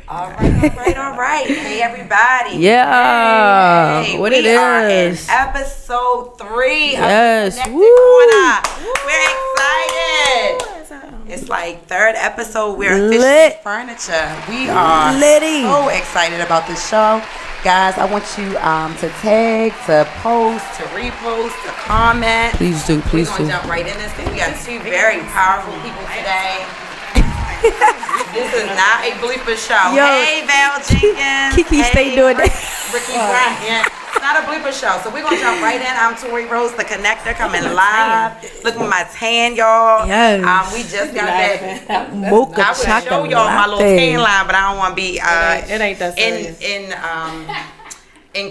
All right. Hey, everybody. Yeah. Hey, what we it are in is. episode 3 Yes. of the Connected Woo. Corner. We're excited. It's like third episode. We're officially Lit. furniture. We are Litty. so excited about this show. Guys, I want you to tag, to post, to repost, to comment. Please do. We're going to jump right in this because we got two very powerful people today. This is not a bleeper show. Yo. Hey, Val Jenkins. Kiki, stay doing that. Ricky Bryant. It's not a bleeper show, so we're going to jump right in. I'm Tori Rose, the connector, coming live. Look at my tan, y'all. Yes. We just got that. Mocha I would show chocolate y'all my little latte. tan line, but I don't want to be It ain't that serious. in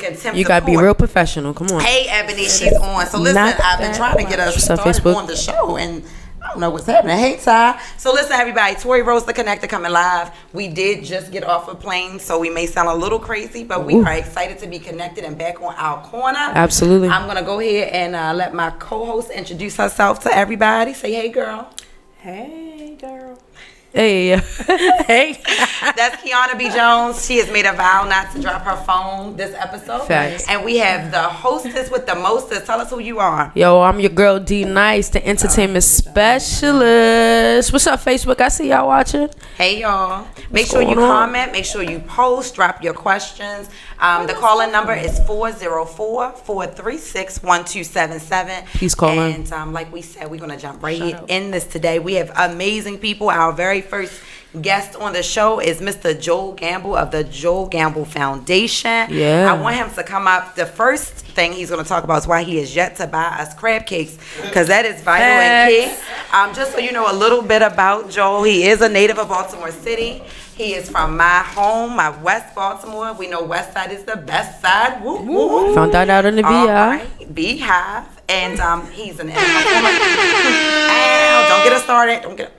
contempt You of gotta be court. real professional. Come on. Hey, Ebony, she's on. So listen, Not I've been trying to get us What's up, started Facebook? on the show, and I don't know what's happening. Hey, Ty. So listen, everybody, Tori Rose, the connector, coming live. We did just get off a plane, so we may sound a little crazy, but we are excited to be connected and back on our corner. Absolutely. I'm gonna go ahead and let my co-host introduce herself to everybody. Say, hey, girl. Hey, girl. Hey. Hey. That's Kiana B. Jones. She has made a vow not to drop her phone this episode. Facts. And we have the hostess with the mostest. Tell us who you are. Yo, I'm your girl D Nice, the entertainment specialist. What's up, Facebook? I see y'all watching. Hey, y'all. Make sure you going on? comment. Make sure you post. Drop your questions. The call-in number is 404-436-1277. Please call in. And like we said, we're going to jump right in this today. We have amazing people. Our very first guest on the show is Mr. Joel Gamble of the Joel Gamble Foundation. Yeah. I want him to come up. The first thing he's going to talk about is why he has yet to buy us crab cakes, because that is vital and key. Just so you know a little bit about Joel, he is a native of Baltimore City. He is from my home, my West Baltimore. We know West Side is the best side. Woo, woo, woo. Found that out in the All VI. right, Beehive. And he's an NFL former. Ow, don't get us started. Don't get.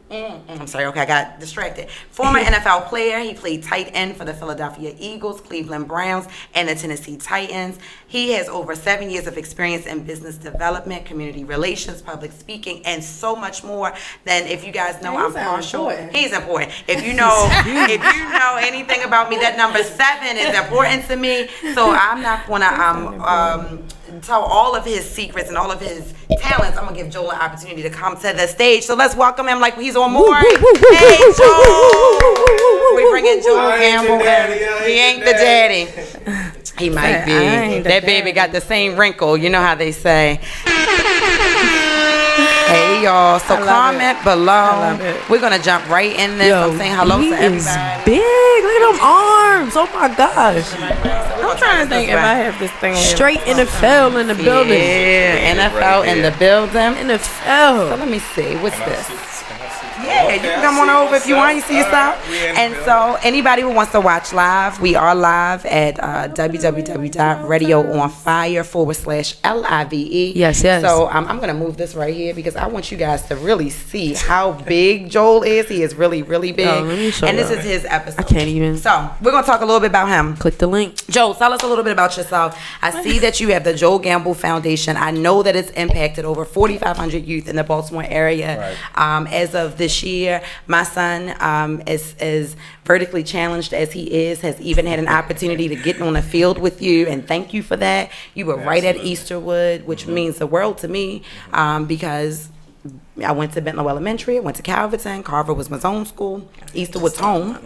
I'm sorry. Okay, I got distracted. Former NFL player. He played tight end for the Philadelphia Eagles, Cleveland Browns, and the Tennessee Titans. He has over 7 years of experience in business development, community relations, public speaking, and so much more. Than if you guys know, I'm partial. He's important. If you know, anything about me, that number 7 is important to me. So I'm not gonna tell all of his secrets and all of his talents. I'm gonna give Joel an opportunity to come to the stage. So let's welcome him like he's on board. Hey, Joel! We bring in Joel Gamble. He ain't the daddy. He might be. That baby got the same wrinkle. You know how they say. Hey, y'all. So comment below. We're gonna jump right in this. I'm saying hello to everybody. Is big. Look at them arms. Oh my gosh. I'm trying to think if I have this thing. Straight NFL in the building. Yeah, NFL in the building. NFL. So let me see. What's this? Yeah, you can come on over if you want. You see yourself. And so anybody who wants to watch live, we are live at www.RadioOnFire/LIVE. Yes. So I'm going to move this right here because I want you guys to really see how big Joel is. He is really, really big. Oh, let me show and this you. is his episode. I can't even. So we're going to talk a little bit about him. Click the link. Joel, tell us a little bit about yourself. I see that you have the Joel Gamble Foundation. I know that it's impacted over 4,500 youth in the Baltimore area. Right. As of this year, my son, as vertically challenged as he is, has even had an opportunity to get on the field with you, and thank you for that. You were right at Easterwood, which means the world to me, because I went to Bentlow Elementary, I went to Calverton. Carver was my own school. Easterwood's home.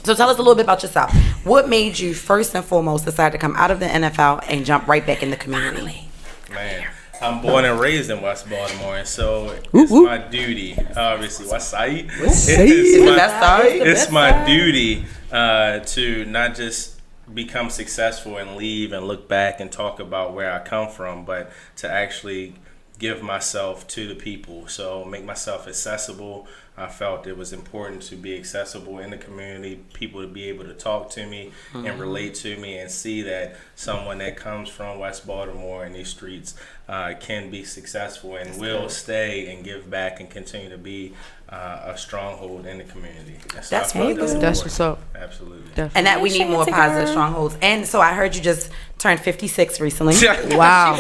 So tell us a little bit about yourself. What made you first and foremost decide to come out of the NFL and jump right back in the community? Man, I'm born and raised in West Baltimore, and so it's my duty, obviously, West Side. It's my duty to not just become successful and leave and look back and talk about where I come from, but to actually give myself to the people, so make myself accessible. I felt it was important to be accessible in the community, people to be able to talk to me and relate to me and see that someone that comes from West Baltimore and these streets can be successful and will stay and give back and continue to be a stronghold in the community. That's really good. That's what's up. Absolutely. Definitely. And that we need more positive strongholds. And so I heard you just turned 56 recently. Wow.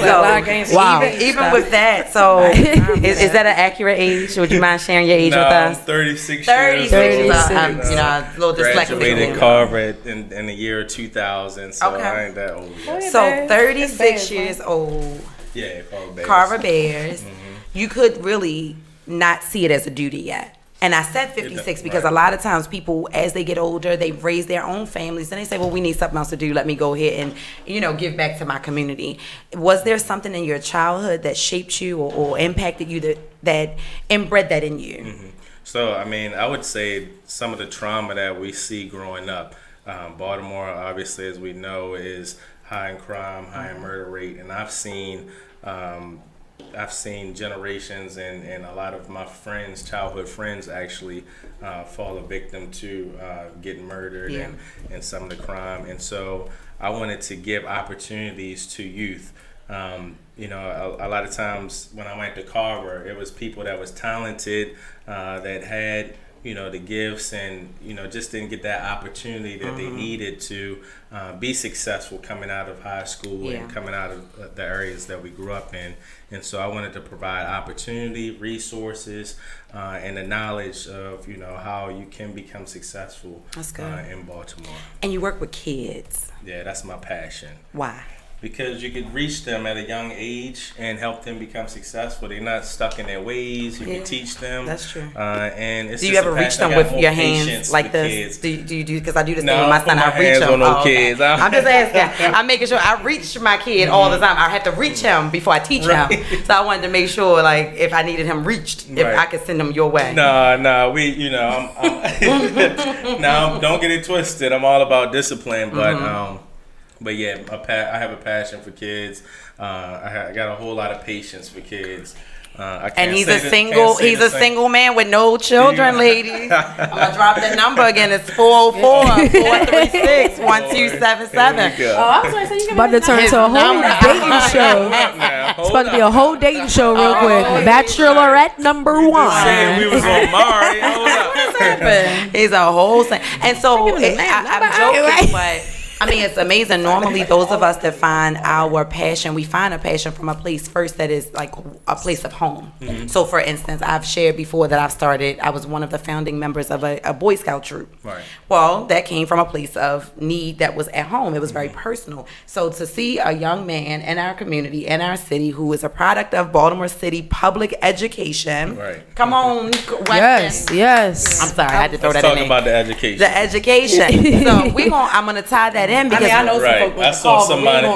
Even with that, so is that an accurate age? Would you mind sharing your age with us? 36 years old. A little dyslexic. Graduated Carver in the year 2000, so I ain't that old yet. So 36 years old. Yeah, Carver Bears. You could really not see it as a duty yet. And I said 56 because a lot of times people, as they get older, they raise their own families and they say, well, we need something else to do. Let me go ahead and, give back to my community. Was there something in your childhood that shaped you or impacted you that inbred that in you? Mm-hmm. So, I would say some of the trauma that we see growing up, Baltimore, obviously, as we know, is high in crime, high in murder rate. And I've seen generations and a lot of my friends, childhood friends, actually fall a victim to getting murdered and some of the crime. And so I wanted to give opportunities to youth. A lot of times when I went to Carver, it was people that was talented, that had the gifts and just didn't get that opportunity that they needed to be successful coming out of high school and coming out of the areas that we grew up in. And so I wanted to provide opportunity, resources, and the knowledge of how you can become successful in Baltimore. And you work with kids. Yeah, that's my passion. Why? Because you could reach them at a young age and help them become successful. They're not stuck in their ways. You can teach them. That's true. And it's do you ever reach them with your hands like this? Do you do? Because I do this thing with my son. I reach him. Kids. I'm just asking. I'm making sure I reach my kid all the time. I have to reach him before I teach him. So I wanted to make sure, like, if I needed him reached, if I could send him your way. No, I'm don't get it twisted. I'm all about discipline, but yeah, I have a passion for kids. I got a whole lot of patience for kids. He's a single man with no children, ladies. I'm gonna drop that number again. It's 404-436-1277. I was gonna say you about to turn into a whole dating show. It's about to be a whole dating show real quick. Bachelorette number 1. Saying we was on Mari. Hold up. He's a whole thing. And so I'm joking, but it's amazing. Normally, those of us that find our passion, we find a passion from a place first that is like a place of home. So, for instance, I've shared before that I was one of the founding members of a Boy Scout troop. Right. Well, that came from a place of need that was at home. It was very personal. So, to see a young man in our community, in our city, who is a product of Baltimore City public education. Right. Come on, Weston. Yes. I'm sorry, I had to throw that in. Let's talk about the education. The education. So, I'm going to tie that in because I know some folks I saw somebody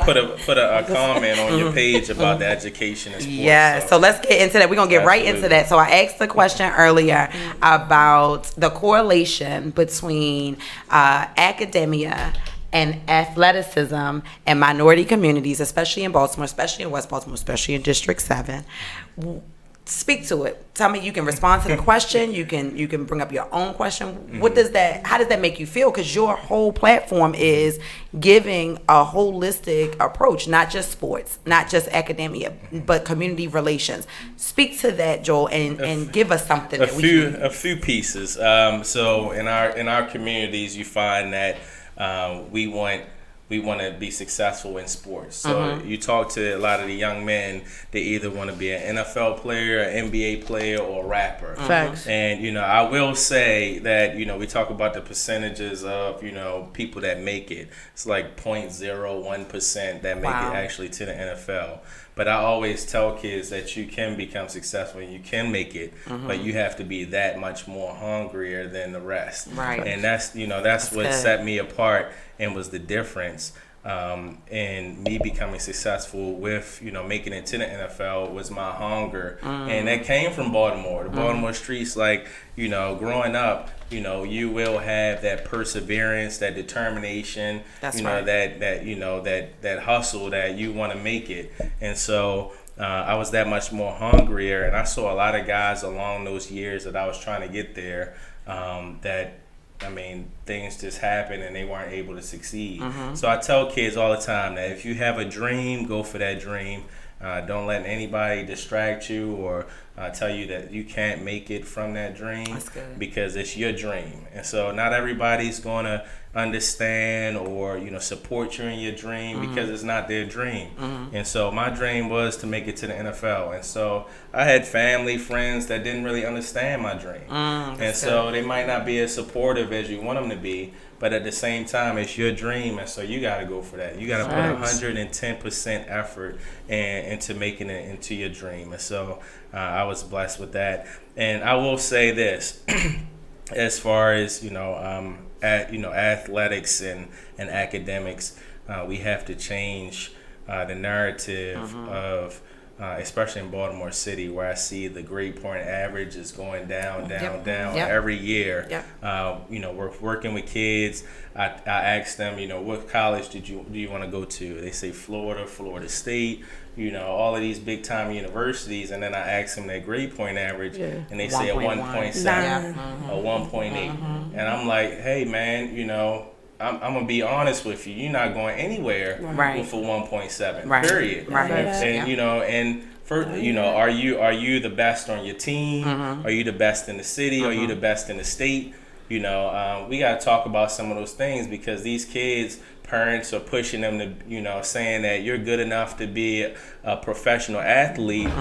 put a comment on your page about the education and sports. Yeah, so let's get into that. We're going to get right into that. So I asked the question earlier about the correlation between academia and athleticism and minority communities, especially in Baltimore, especially in West Baltimore, especially in District 7. Speak to it. Tell me, you can respond to the question. You can bring up your own question. How does that make you feel? Because your whole platform is giving a holistic approach, not just sports, not just academia, but community relations. Speak to that, Joel, and give us something. A few pieces. So in our communities, you find that we want to be successful in sports. So you talk to a lot of the young men, they either want to be an NFL player, an NBA player, or a rapper. Facts. And, I will say that, we talk about the percentages of, people that make it. It's like 0.01% that make it actually to the NFL. But I always tell kids that you can become successful and you can make it, but you have to be that much more hungrier than the rest. Right. And that's what good. Set me apart and was the difference in me becoming successful with, making it to the NFL was my hunger. And that came from Baltimore. The Baltimore streets, growing up, you will have that perseverance, that determination, that's right. that hustle that you want to make it. And so I was that much more hungrier, and I saw a lot of guys along those years that I was trying to get there things just happened and they weren't able to succeed. So I tell kids all the time that if you have a dream, go for that dream. Don't let anybody distract you or tell you that you can't make it from that dream, because it's your dream. And so not everybody's going to understand or support you in your dream because it's not their dream. And so my dream was to make it to the NFL, and so I had family, friends that didn't really understand my dream, and so they might not be as supportive as you want them to be, but at the same time it's your dream, and so you got to go for that. You got to put 110% effort into making it into your dream. And so I was blessed with that. And I will say this as far as athletics and academics, we have to change the narrative of especially in Baltimore City, where I see the grade point average is going down every year. We're working with kids. I ask them, what college do you want to go to? They say Florida State, all of these big time universities, and then I ask them their grade point average, and they say a 1.7 or 1.8, and I'm like, hey man, I'm gonna be honest with you. You're not going anywhere with a 1.7. Period. And are you the best on your team? Are you the best in the city? Are you the best in the state? We gotta talk about some of those things, because these kids, parents are pushing them to, saying that you're good enough to be a professional athlete,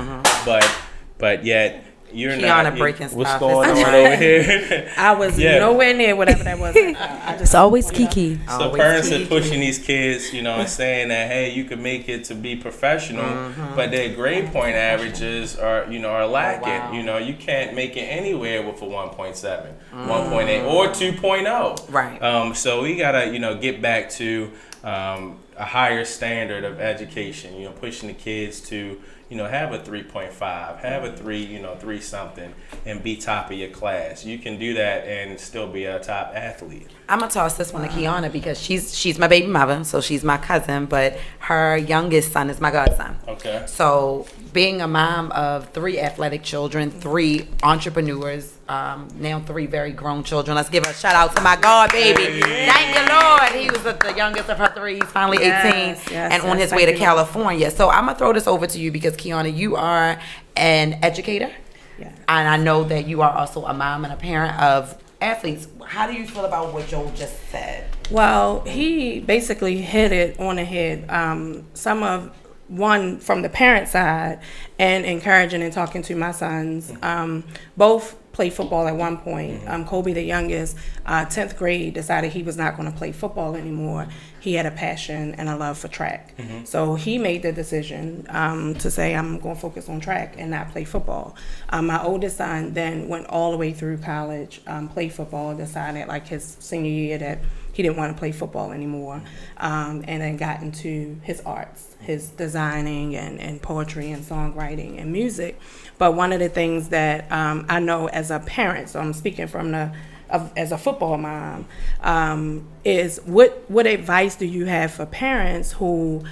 but yet. You're Kiana not breaking what's stuff. going on over here? I was nowhere near whatever that was. It's always Kiki. So parents are pushing these kids, and saying that, hey, you can make it to be professional, but their grade point averages are lacking. You can't make it anywhere with a 1.7, 1.8, or 2.0. Right. So we gotta, get back to a higher standard of education. Pushing the kids to have a 3.5, have a 3 something, and be top of your class. You can do that and still be a top athlete. I'm gonna toss this one to Kiana, because she's my baby mother, so she's my cousin, but her youngest son is my godson. Okay. So being a mom of 3 athletic children, 3 entrepreneurs, now 3 very grown children. Let's give a shout out to my god baby. Thank you, Lord. He was the youngest of her 3. He's finally 18 and on his way to California. So I'm gonna throw this over to you, because Kiana, you are an educator, and I know that you are also a mom and a parent of athletes. How do you feel about what Joel just said? Well, he basically hit it on the head. One from the parent side, and encouraging and talking to my sons. Both played football at one point. Kobe, the youngest, 10th grade, decided he was not going to play football anymore. He had a passion and a love for track. So he made the decision to say, I'm going to focus on track and not play football. My oldest son then went all the way through college, played football, decided like his senior year that he didn't want to play football anymore, and then got into his arts, his designing and poetry and songwriting and music. But one of the things that I know as a parent, so I'm speaking from as a football mom, is what advice do you have for parents who,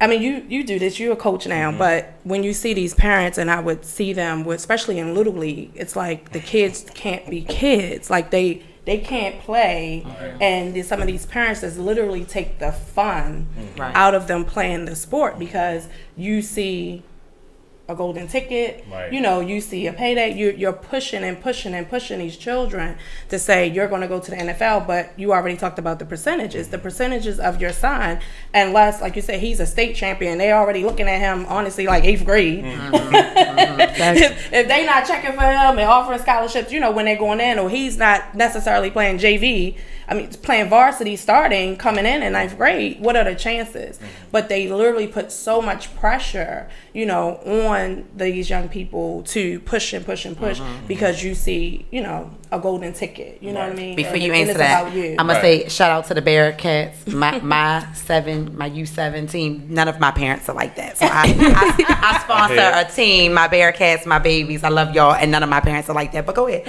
I mean, you do this, you're a coach now, but when you see these parents, and I would see them, especially in Little League, it's like the kids can't be kids. Like they can't play, and some of these parents just literally take the fun out of them playing the sport, because you see a golden ticket, you see a payday, you're pushing and pushing and pushing these children to say you're going to go to the NFL, but you already talked about the percentages of your son, unless, like you said, he's a state champion, they already looking at him, honestly, like 8th grade. If they not checking for him and offering scholarships, when they're going in, or he's not necessarily playing JV, playing varsity, starting, coming in 9th grade, what are the chances? But they literally put so much pressure, on these young people to push and push and push, because you see, a golden ticket. You know what I mean? Before you answer that, I'm gonna say shout out to the Bearcats, my U7 team. None of my parents are like that, so I sponsor a team, my Bearcats, my babies. I love y'all, and none of my parents are like that. But go ahead,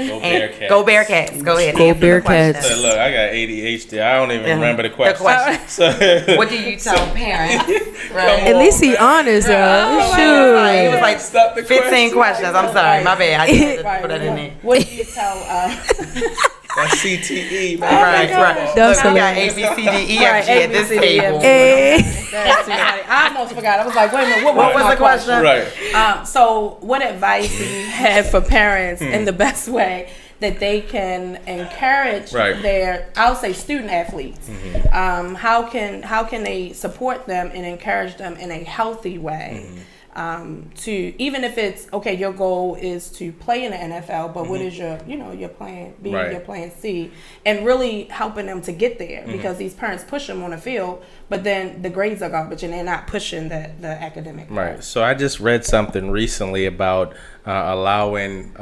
Go Bearcats. Go ahead, Go Bearcats. So look, I got ADHD. I don't even remember the question. So, what do you tell parents? At least he honest, Shoot. It was like stop the 15 questions. I'm sorry, my bad. I just put that in there. What do you tell That's CTE, man. Right. That's Look, we got A, B, C, D, E, F, G at this table. That's too funny. I almost forgot. I was like, wait a minute, what was the question? Right. So what advice do you have for parents in the best way that they can encourage their, I'll say, student athletes? How can they support them and encourage them in a healthy way? To, even if it's okay, your goal is to play in the NFL, but what is your plan B, your plan C, and really helping them to get there, because these parents push them on the field, but then the grades are garbage and they're not pushing the academic part. Right. So I just read something recently about allowing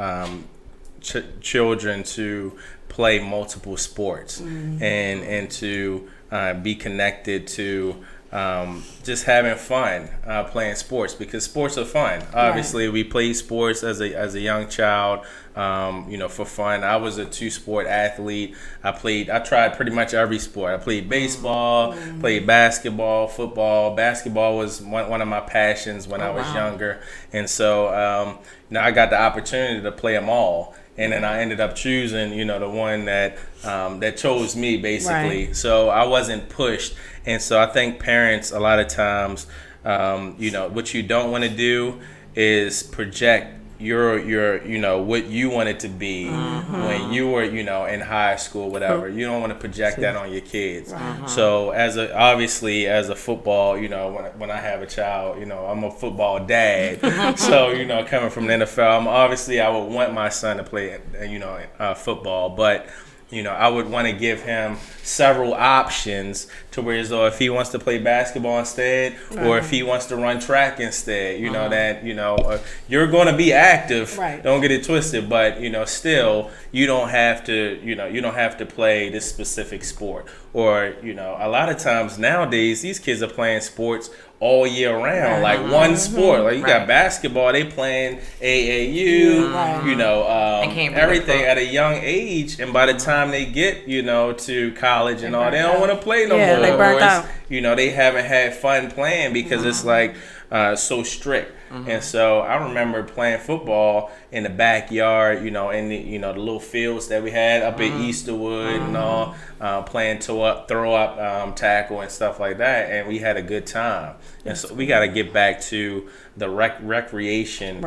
children to play multiple sports and to be connected to just having fun playing sports, because sports are fun. Obviously, we played sports as a young child, for fun. I was a 2-sport athlete. I tried pretty much every sport. I played baseball, played basketball, football. Basketball was one of my passions when I was younger, and so I got the opportunity to play them all. And then I ended up choosing, the one that chose me, basically. So I wasn't pushed. And so I think parents, a lot of times, what you don't want to do is project your what you want it to be when you were, in high school, whatever. You don't want to project that on your kids. So as a football, when I have a child, I'm a football dad. So, coming from the NFL, I would want my son to play, football, but I would want to give him several options to where, as though if he wants to play basketball instead, or if he wants to run track instead, you're going to be active. Right. Don't get it twisted, but still you don't have to play this specific sport. Or a lot of times nowadays these kids are playing sports all year round, like one sport. Like you got basketball, they playing AAU, everything at a young age, and by the time they get, to college and all, they don't want to play no more. They burnt out. They haven't had fun playing because it's like so strict. And so I remember playing football in the backyard, in the the little fields that we had up at Easterwood and all, playing throw up, tackle and stuff like that, and we had a good time. And so we got to get back to the recreation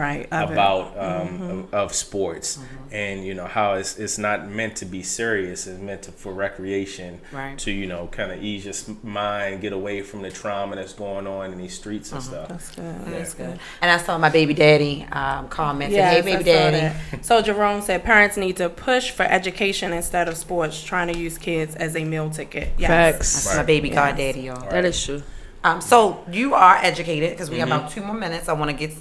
of sports, and how it's not meant to be serious. It's meant for recreation, to kind of ease your mind, get away from the trauma that's going on in these streets and stuff. That's good. That's good. And I saw my baby daddy comment. Hey, baby daddy. So Jerome said parents need to push for education instead of sports, trying to use kids as a meal ticket. Yes. Facts. That's my baby goddaddy, y'all. That is true. So you are educated, because we have about 2 more minutes. I want to get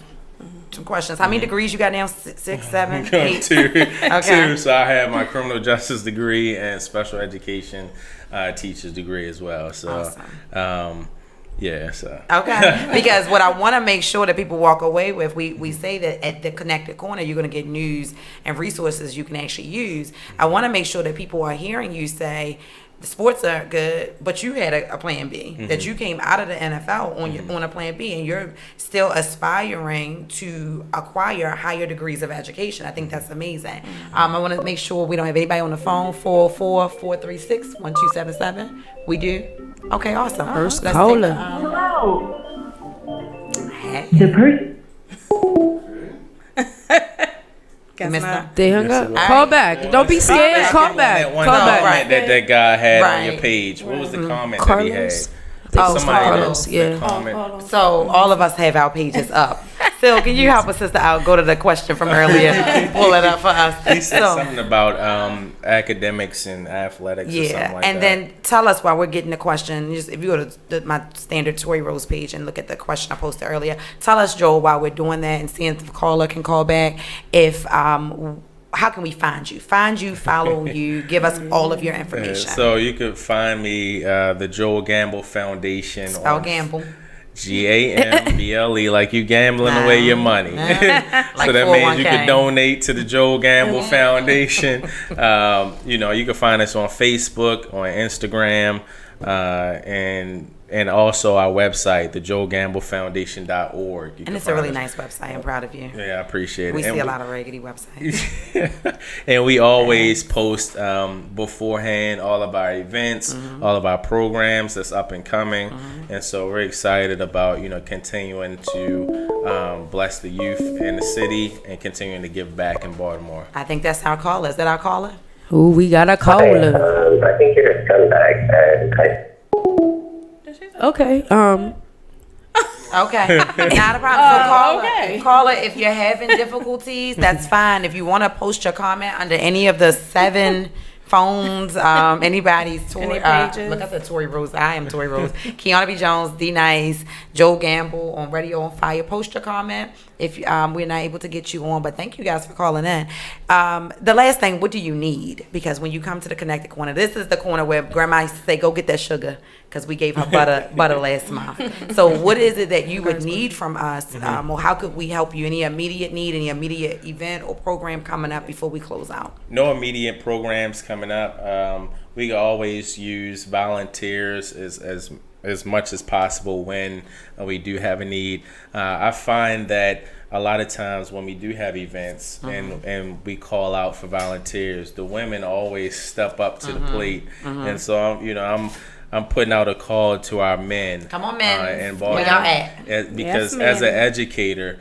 some questions. How many degrees you got now? 6, 7, 8? 2. Okay. 2. So I have my criminal justice degree and special education teacher's degree as well. So, awesome. So. Okay. Because what I want to make sure that people walk away with, we say that at the Connected Corner, you're going to get news and resources you can actually use. I want to make sure that people are hearing you say, the sports are good, but you had a plan B, that you came out of the NFL on a plan B, and you're still aspiring to acquire higher degrees of education. I think that's amazing. I want to make sure we don't have anybody on the phone. 444-436-1277. We do? Okay, awesome. First caller. Hello. Hey. The person. They hung up. Call back. Don't be scared. Call back. That one comment that guy had on your page. What was the comment that he had? Carlos. So all of us have our pages up. Phil, can you help a sister out? Go to the question from earlier. Pull it up for us. He said something about academics and athletics or something like that. And then tell us while we're getting the question, just if you go to my standard Tory Rose page and look at the question I posted earlier, tell us, Joel, while we're doing that and seeing if the caller can call back, if how can we find you? Follow you, give us all of your information. So you could find me, the Joel Gamble Foundation. Spell Gamble. Gamble, like you gambling away your money. Like so that means you can donate to the Joel Gamble Foundation. You can find us on Facebook, on Instagram. and also our website, the JoeGambleFoundation.org. And it's a really nice website. I'm proud of you. Yeah, I appreciate it. We see a lot of raggedy websites. And we always post beforehand all of our events, all of our programs that's up and coming. And so we're excited about, continuing to bless the youth in the city and continuing to give back in Baltimore. I think that's our caller. Is that our caller? Ooh, we got a caller. I think you're a scumbag. Okay. Okay. Not a problem. So caller, if you're having difficulties, that's fine. If you want to post your comment under any of the 7 phones, anybody's Tory, look, I said Tory Rose. I am Tory Rose. Kiana B. Jones, D Nice, Joe Gamble on Radio on Fire. Post your comment if we're not able to get you on. But thank you guys for calling in. The last thing, what do you need? Because when you come to the Connected Corner, this is the corner where Grandma used to say, "Go get that sugar," because we gave her butter last month. So what is it that you would need from us, or how could we help you? Any immediate need, any immediate event or program coming up before we close out? No immediate programs coming up. We can always use volunteers as much as possible when we do have a need. I find that a lot of times when we do have events and we call out for volunteers, the women always step up to the plate. And so I'm putting out a call to our men. Come on, men. In Baltimore. Where y'all at? Because as an educator,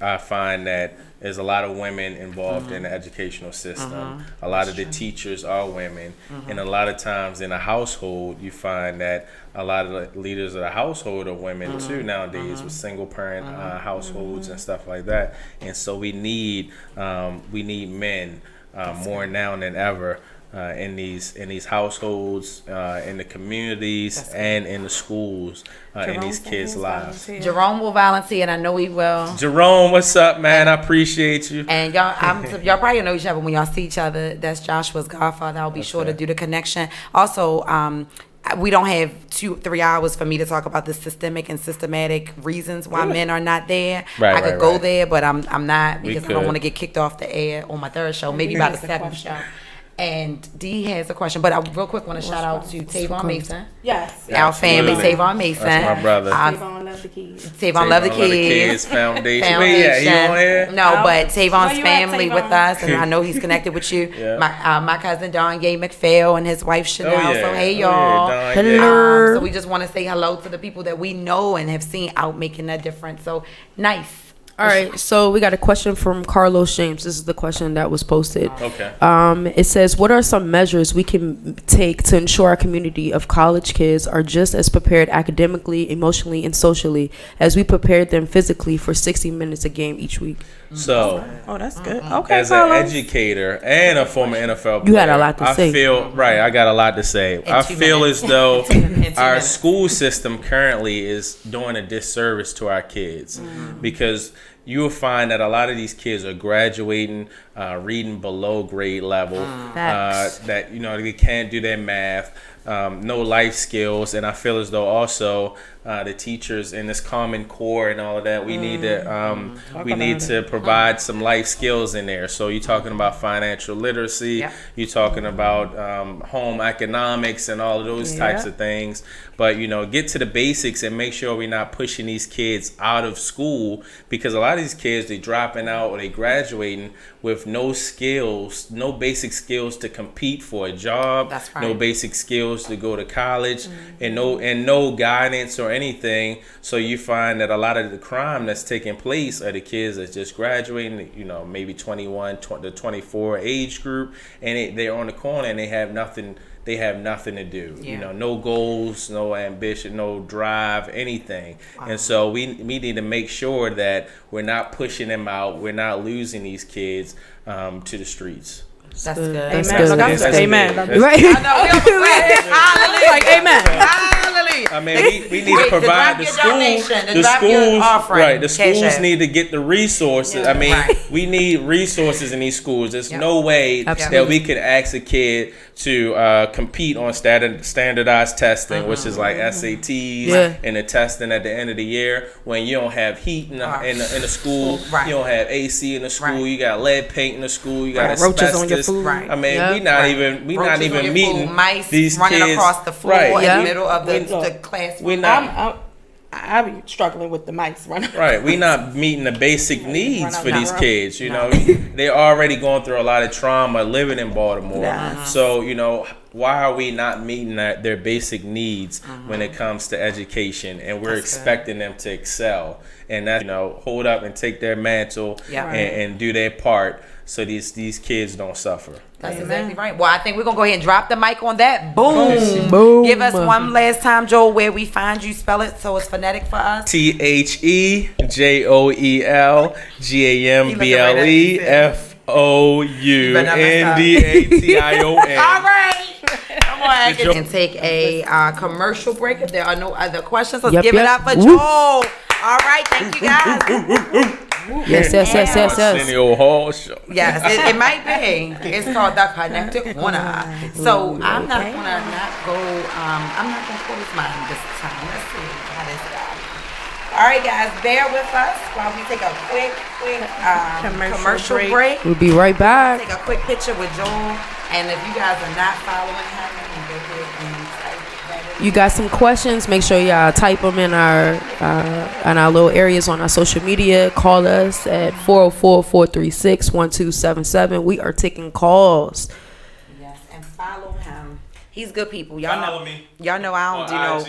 I find that there's a lot of women involved in the educational system. A lot of the teachers are women. And a lot of times in a household, you find that a lot of the leaders of the household are women too nowadays, with single parent households and stuff like that. And so we need men more now than ever. In these households, in the communities, and in the schools, in these kids' lives. Jerome will volunteer, and I know he will. Jerome, what's up, man? I appreciate you. And y'all probably know each other when y'all see each other. That's Joshua's godfather. I'll be sure to do the connection. Also, we don't have 2-3 hours for me to talk about the systematic reasons why men are not there. I could go there, but I'm not, because I don't want to get kicked off the air on my 3rd show, maybe by the 7th show. And D has a question, but I real quick want to shout out to Tavon Mason. Yes. Our family, Tavon Mason. That's my brother. Tavon love the kids. Tavon love the kids. Foundation. Wait, he on here? No, but Tavon's family with us, and I know he's connected with you. My cousin Don Gay McPhail and his wife Chanel. So hey y'all. Hello. So we just want to say hello to the people that we know and have seen out making that difference. So nice. All right, so we got a question from Carlos James. This is the question that was posted. Okay. It says, what are some measures we can take to ensure our community of college kids are just as prepared academically, emotionally, and socially as we prepared them physically for 60 minutes a game each week? So, that's good. Okay, as an educator and a former NFL player, you had a lot to say. I got a lot to say. I feel as though our school system currently is doing a disservice to our kids because you will find that a lot of these kids are graduating, reading below grade level, that they can't do their math, no life skills, and I feel as though also the teachers in this Common Core and all of that, we need to provide some life skills in there. So you're talking about financial literacy, you're talking about home economics and all of those types of things. But get to the basics and make sure we're not pushing these kids out of school, because a lot of these kids, they dropping out or they graduating with no skills, no basic skills to compete for a job. That's right. No basic skills to go to college, and no guidance or anything. So you find that a lot of the crime that's taking place are the kids that's just graduating, maybe 21 to 24 age group, and they're on the corner and they have nothing to do. No goals, no ambition, no drive, anything. And so we need to make sure that we're not pushing them out, we're not losing these kids to the streets. That's good. That's good. Amen. Right. I know. Hallelujah. Like amen. Hallelujah. mean, we need to provide the schools. The schools need to get the resources. I mean, we need resources in these schools. There's no way that we could ask a kid to compete on standardized testing, which is like SATs and the testing at the end of the year, when you don't have heat in the school, you don't have AC in the school, you got lead paint in the school, you got asbestos on your food. I mean, we not even meeting mice these running kids across the floor in the middle of the classroom. I be struggling with the mice running. Right, we not meeting the basic needs for these kids. You know, they're already going through a lot of trauma living in Baltimore. So, you know, why are we not meeting their basic needs when it comes to education? And we're expecting them to excel, and that, you know, hold up and take their mantle and do their part, so these kids don't suffer. That's exactly right. Well, I think we're going to go ahead and drop the mic on that. Boom. Boom. Give us one last time, Joel, where we find you. Spell it so it's phonetic for us. TheJoelFoundation. All right. Come on, and take a commercial break. If there are no other questions, let's give it up for Joel. All right. Thank you, guys. Yes. Arsenio Hall show. Yes, it might be. It's called the Connected Corner. So I'm not gonna close mine this time. Let's see how this goes. All right, guys, bear with us while we take a quick commercial break. We'll be right back. Take a quick picture with Joel, and if you guys are not following him, you can go ahead and type that in. You got some questions? Make sure y'all type them in our little areas on our social media. Call us at 404-436-1277. We are taking calls. Yes, and follow him. He's good people. Follow me. Y'all know I don't do no.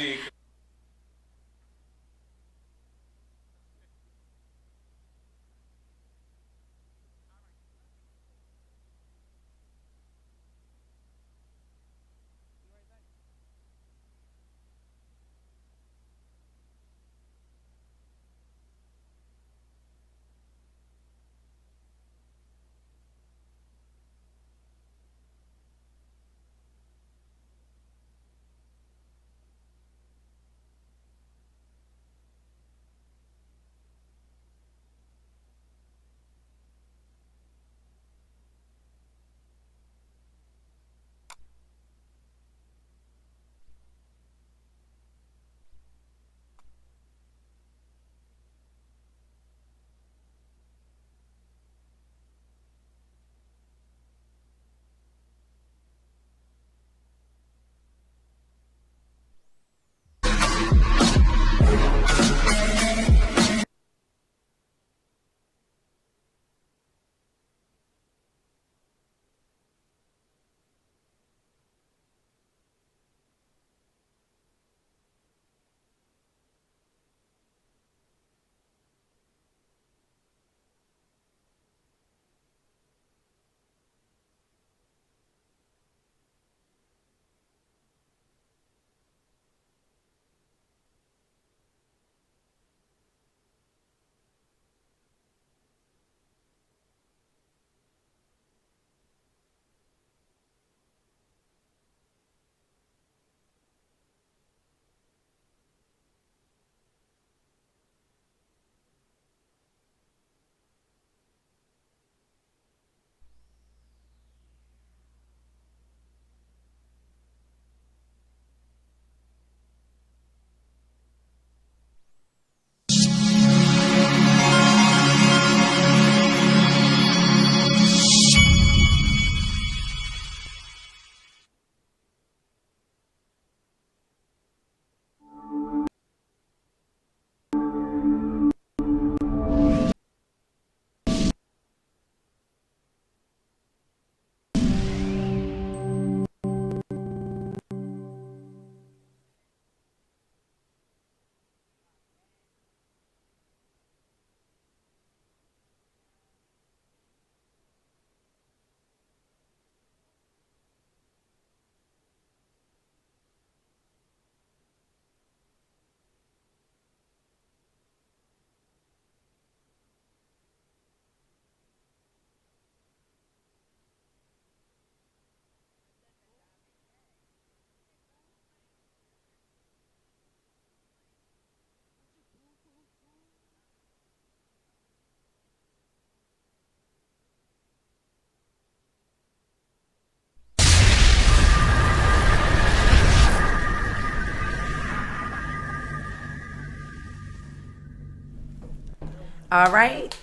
All right.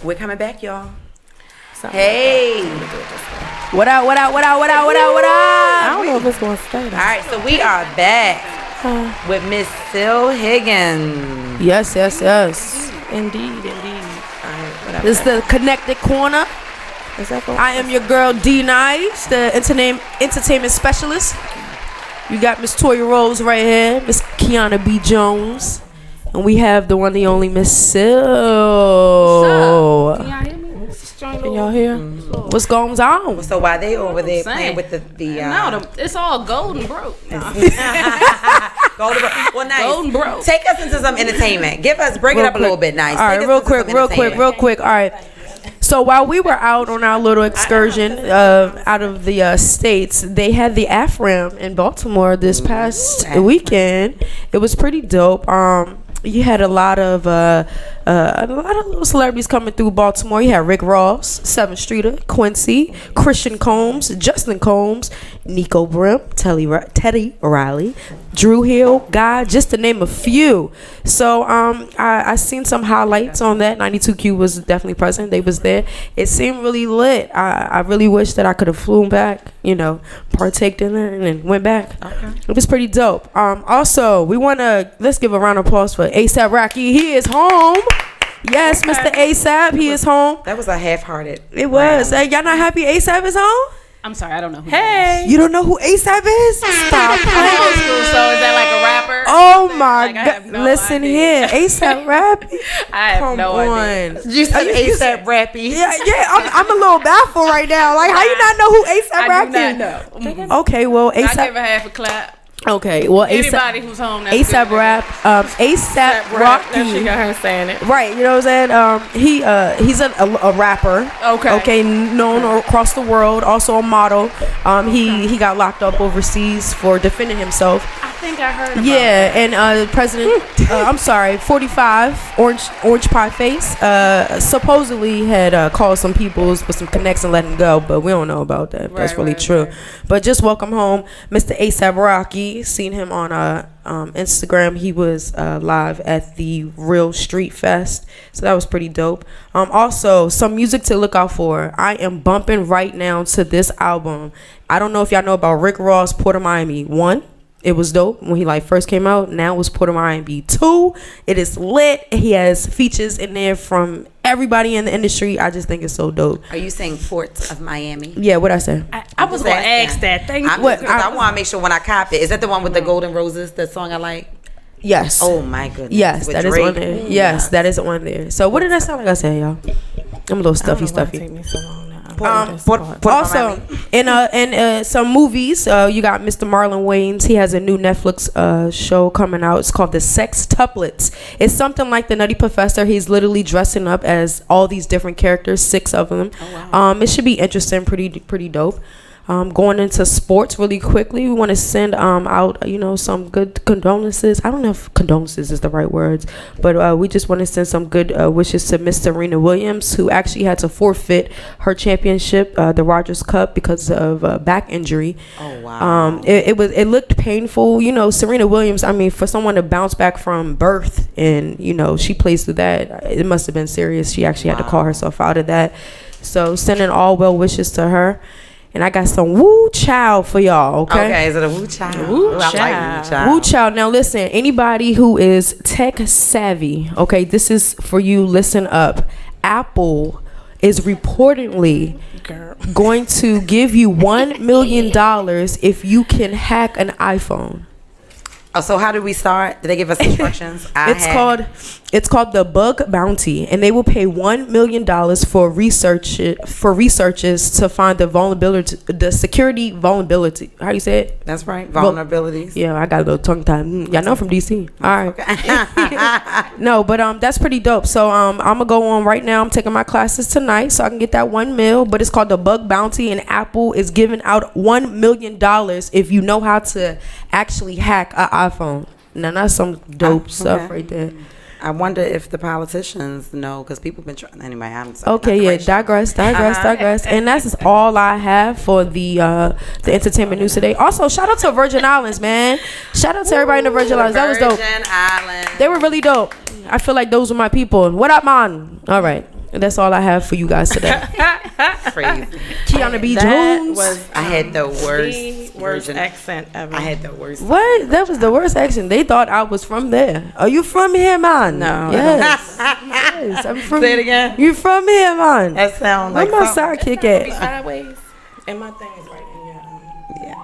We're coming back, y'all. Hey. What up? I don't know if it's going to stay. All right, so we are back with Miss Sil Higgins. Yes. Indeed. All right, whatever. This is the Connected Corner. Is that going? I am your girl D Nice, the entertainment specialist. You got Miss Toya Rose right here, Miss Kiana B. Jones, and we have the one, the only Miss Sil. Can y'all hear me? Can y'all hear? What's going on? So while they over there playing with the It's all golden broke. Golden Broke. Well, nice. Golden Broke. Take us into some entertainment. Break it up a little bit, Nice. All right, real quick. All right. So while we were out on our little excursion out of the states, they had the AFRAM in Baltimore this past weekend. It was pretty dope. You had a lot of little celebrities coming through Baltimore. You had Rick Ross, 7th Streeter, Quincy, Christian Combs, Justin Combs, Nico Brim, Teddy Riley, Drew Hill, Guy, just to name a few. So I seen some highlights on that. 92Q was definitely present. They was there. It seemed really lit. I really wish that I could have flown back, partaked in it and then went back. Okay. It was pretty dope. Also, let's give a round of applause for ASAP Rocky. He is home. Yes, okay. Mr. ASAP, he is home. That was a half-hearted. It was. Hey, y'all not happy ASAP is home? I'm sorry, I don't know who that is. You don't know who ASAP is? Stop playing. Old school, so is that like a rapper? Oh my God. No Listen idea. here. ASAP Rappy. I have no idea. You said ASAP Rappy. Yeah, I'm a little baffled right now. Like, how you not know who ASAP Rappy is? I do not know. Okay, well, I ASAP. give a half a clap. Okay, well, Anybody who's home, that's ASAP Rap, ASAP Rocky. She got her saying it. Right, you know what I'm saying? He's a rapper. Okay, known across the world, also a model. He got locked up overseas for defending himself. I think I heard about that. And President, 45, Orange Pie Face, supposedly had called some peoples with some connects and let him go, but we don't know about that. That's really true. But just welcome home, Mr. ASAP Rocky. Seen him on Instagram. He was live at the Real Street Fest, so that was pretty dope. Also, some music to look out for. I am bumping right now to this album. I don't know if y'all know about Rick Ross, Port of Miami 1. It was dope when he first came out. Now it's Port of Miami 2. It is lit. He has features in there from everybody in the industry. I just think it's so dope. Are you saying Port of Miami? Yeah, what I say? I was going to ask that. Thank you. I want to make sure when I copy it. Is that the one with the Golden Roses, the song I like? Yes. Oh my goodness. Yes, that is on there. Yes, that is on there. So what did that sound like I said, y'all? I'm a little stuffy. Take me so long now. Also, in some movies, you got Mr. Marlon Wayans. He has a new Netflix show coming out. It's called The Sextuplets. It's something like The Nutty Professor. He's literally dressing up as all these different characters, 6 of them. Oh, wow. It should be interesting, pretty dope. Going into sports really quickly, we want to send out some good condolences. I don't know if condolences is the right words, but we just want to send some good wishes to Miss Serena Williams, who actually had to forfeit her championship, the Rogers Cup, because of back injury. Oh wow! It looked painful. Serena Williams. I mean, for someone to bounce back from birth and she plays through that, it must have been serious. She actually had to call herself out of that. So sending all well wishes to her. And I got some woo chow for y'all, okay? Okay, is it a woo chow? Woo chow. I like woo chow. Woo chow. Now listen, anybody who is tech savvy, okay, this is for you, listen up. Apple is reportedly going to give you $1 million if you can hack an iPhone. Oh, so how do we start? Did they give us instructions? It's called the Bug Bounty, and they will pay $1 million for researchers to find the security vulnerability. How do you say it? That's right, vulnerabilities. Yeah, I got a little tongue tied. Y'all know I'm from DC. All right. Okay. No, but that's pretty dope. So I'm gonna go on right now. I'm taking my classes tonight, so I can get that $1 million. But it's called the Bug Bounty, and Apple is giving out $1 million if you know how to actually hack an iPhone. Now that's some dope stuff right there. I wonder if the politicians know, because people have been trying. Anyway, I'm sorry. Okay, yeah, digress. And that's all I have for the entertainment news today. Also, shout out to Virgin Islands, man. Shout out to everybody in the Virgin Islands. That was dope. Virgin Islands. They were really dope. I feel like those are my people. What up, man? All right. That's all I have for you guys today. Crazy. Kiana B. Jones. I had the worst accent ever. I had the worst. What? That was the worst accent. They thought I was from there. Are you from here, man? No. Yes. Yes. I'm from. Say it again. You from here, man? That sounds like Where my sidekick at? Sideways. And my thing is right in your Yeah.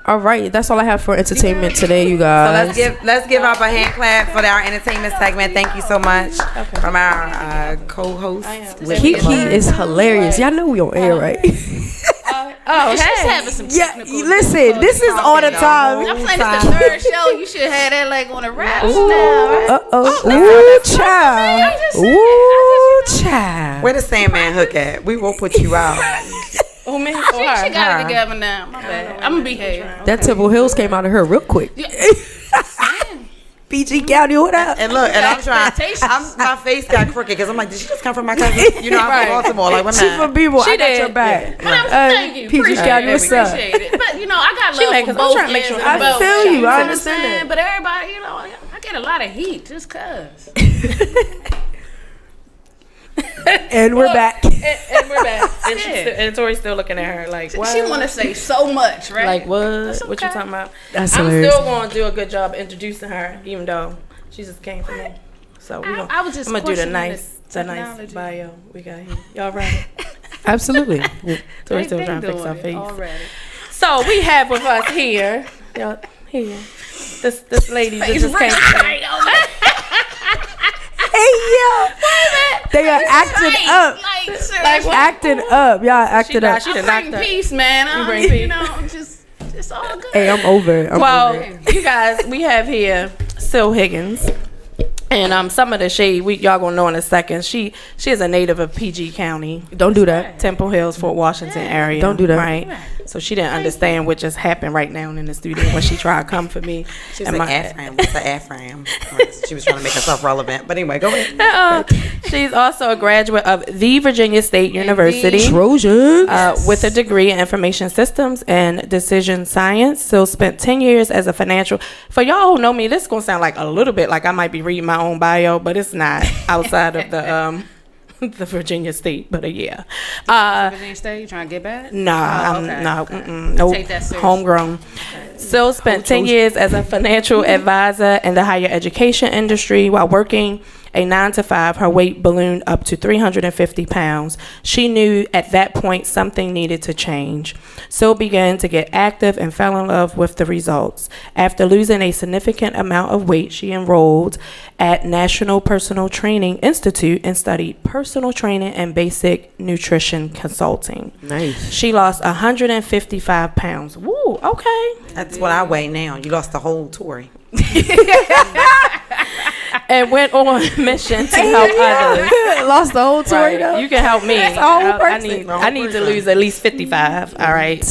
All right, that's all I have for entertainment today, you guys. So let's give up a hand clap for our entertainment segment. Thank you so much from our co-host. Kiki is hilarious. Y'all know we on air, right? Oh, she's having some technical. Listen, this is all the time. I'm playing this the third show. You should have that like on a rap now. Ooh, child. Ooh, child. Where the Sandman hook at? We will put you out. Oh, man. She got it together now. My bad. I'm gonna behave. That Temple Hills came out of her real quick. PG County, what up? And look, and I'm trying. My face got crooked because I'm like, did she just come from my cousin? You know, I'm from Baltimore. Like, She from B-Boy. I got your back. But thank you. PG County, what's up? Appreciate it. But you know, I got love for both ends of I both. feel you. I know understand what I'm saying? that. But everybody, you know, I get a lot of heat just cause. And we're back. And we're back. And Tori's still looking at her like, what? She want to say so much, right? Like, what? That's What you okay. talking about? That's I'm hilarious. still going to do a good job introducing her, even though she just came from me. So I was just I'm going to do the questioning nice technology. bio we got here. Y'all ready? Absolutely. Tori's still trying to fix her face. already. So we have with us here, this lady that just came from me. Hey, yo. They are acting up. Like Acting up. Y'all acting up. She done bring knocked up. peace, man. bring You peace. know, just all good. Hey, I'm over it. Well, you guys, we have here Syl Higgins. And some of the shade y'all gonna know in a second. She is a native of PG County, Don't do that. Temple Hills, Fort Washington area. Don't do that. Right. So she didn't understand what just happened right now in the studio when she tried to come for me. She was like, Afram. What's the Afram? She was trying to make herself relevant. But anyway, go ahead. She's also a graduate of the Virginia State University. Trojans. With a degree in information systems and decision science. So spent 10 years as a financial. For y'all who know me, this is going to sound like a little bit like I might be reading my own bio, but it's not outside of the Virginia State, but yeah. Virginia State, you trying to get back? Nah, no, Take that seriously. homegrown. Still spent 10 years as a financial advisor in the higher education industry while working a 9-to-5. Her weight ballooned up to 350 pounds. She knew at that point something needed to change. So began to get active and fell in love with the results. After losing a significant amount of weight, she enrolled at National Personal Training Institute and studied personal training and basic nutrition consulting. Nice. She lost 155 pounds. Woo, okay. That's what I weigh now. You lost the whole Tory. And went on a mission to help others. Lost the whole Tory, though. You can help me. That's a whole I person. need to lose at least 55. All right.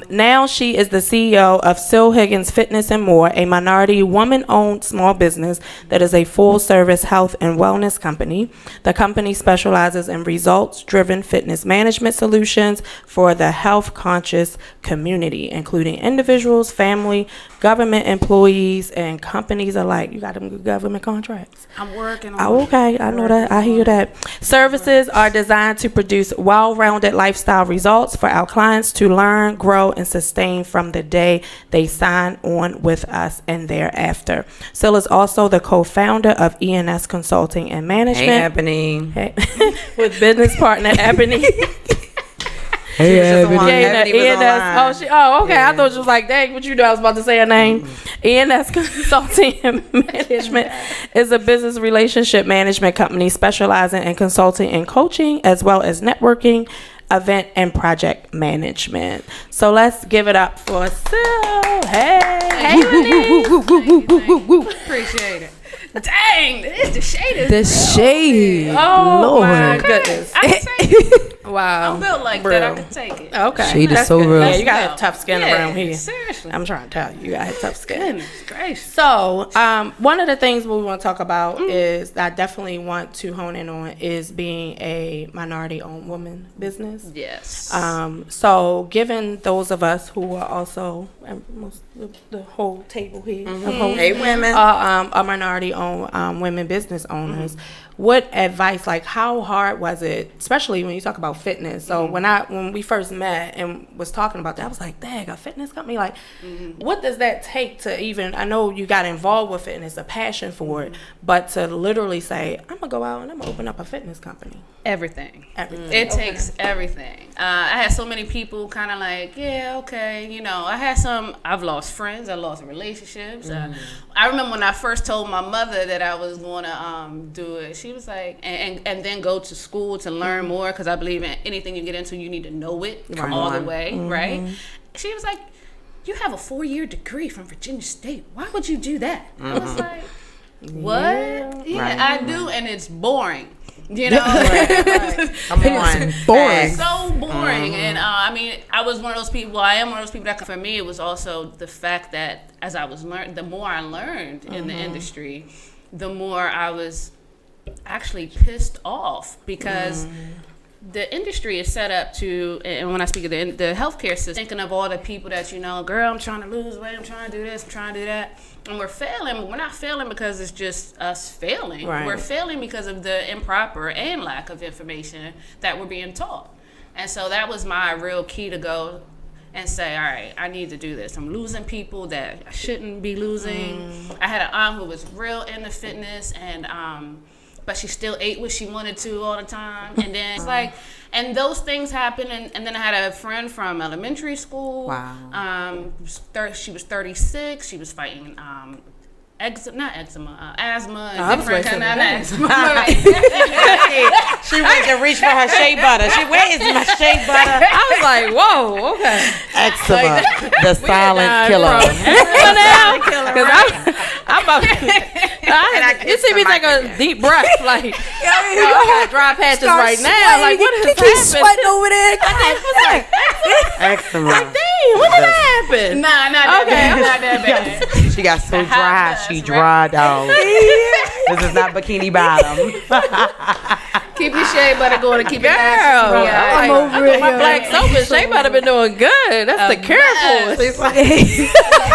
Now she is the CEO of Syl Higgins Fitness and More, a minority woman-owned small business that is a full-service health and wellness company. The company specializes in results-driven fitness management solutions for the health-conscious community, including individuals, family, government employees, and companies alike. You got them good government contracts. I'm working on Oh, okay. I know that. I hear that. Services are designed to produce well-rounded lifestyle results for our clients to learn, grow, and sustain from the day they sign on with us and thereafter. Syl is also the co-founder of ENS Consulting and Management. Hey, Ebony. Hey. With business partner Ebony. She was just the one. Ebony was online. Okay. I thought she was like, dang, what you know? I was about to say her name. ENS Consulting and Management is a business relationship management company specializing in consulting and coaching, as well as networking, event, and project management. So let's give it up for Syl. Hey. Appreciate it. Dang, it's the shade. The shade. Oh, Lord. my goodness. I can take it. Wow. I'm built like that. I can take it. Okay. Shade is That's so good. real. Yeah, you gotta have tough skin around here. Seriously. I'm trying to tell you, you gotta have tough skin. Goodness gracious. So, one of the things we want to talk about is that I definitely want to hone in on is being a minority-owned woman business. Yes. So, given those of us who are also, and the whole table here. Hey, women. Are minority-owned women business owners. What advice, like how hard was it, especially when you talk about fitness? So when we first met and was talking about that, I was like, dang, a fitness company? Like, what does that take to even, I know you got involved with fitness, a passion for it, but to literally say, I'm going to go out and I'm going to open up a fitness company. Everything. Everything. It takes everything. I had so many people kind of like, yeah, okay. You know, I've lost friends. I lost relationships. I remember when I first told my mother that I was going to do it, she was like, and then go to school to learn more, because I believe in anything you get into, you need to know it all the way, right? She was like, you have a 4-year degree from Virginia State. Why would you do that? I was like, what? Yeah, I do, and it's boring. You know, Come on, boring. So boring. And I mean, I was one of those people. I am one of those people that, for me, it was also the fact that as I was the more I learned in the industry, the more I was actually pissed off, because the industry is set up to, and when I speak of the healthcare system, thinking of all the people that, you know, girl, I'm trying to lose weight, I'm trying to do this, I'm trying to do that. And we're failing, but we're not failing because it's just us failing. Right. We're failing because of the improper and lack of information that we're being taught. And so that was my real key to go and say, all right, I need to do this. I'm losing people that I shouldn't be losing. I had an aunt who was real into fitness, and but she still ate what she wanted to all the time. And then it's like, and those things happen. And then I had a friend from elementary school. Wow. She was 36. She was fighting asthma and different kind of asthma. She went to reach for her shea butter. Where is my shea butter? I was like, whoa, okay. Eczema, the silent killer. I'm about you see me take a deep breath, like, I got dry patches right now. Like, what is happening? Sweating over there. Eczema. Like, damn, when did that happen? Nah, not that bad. She got so dry, she dried out. This is not Bikini Bottom. Keep your shea butter going and keep your Girl, I'm over it. My black soap and shea butter been doing good. That's the cure for it.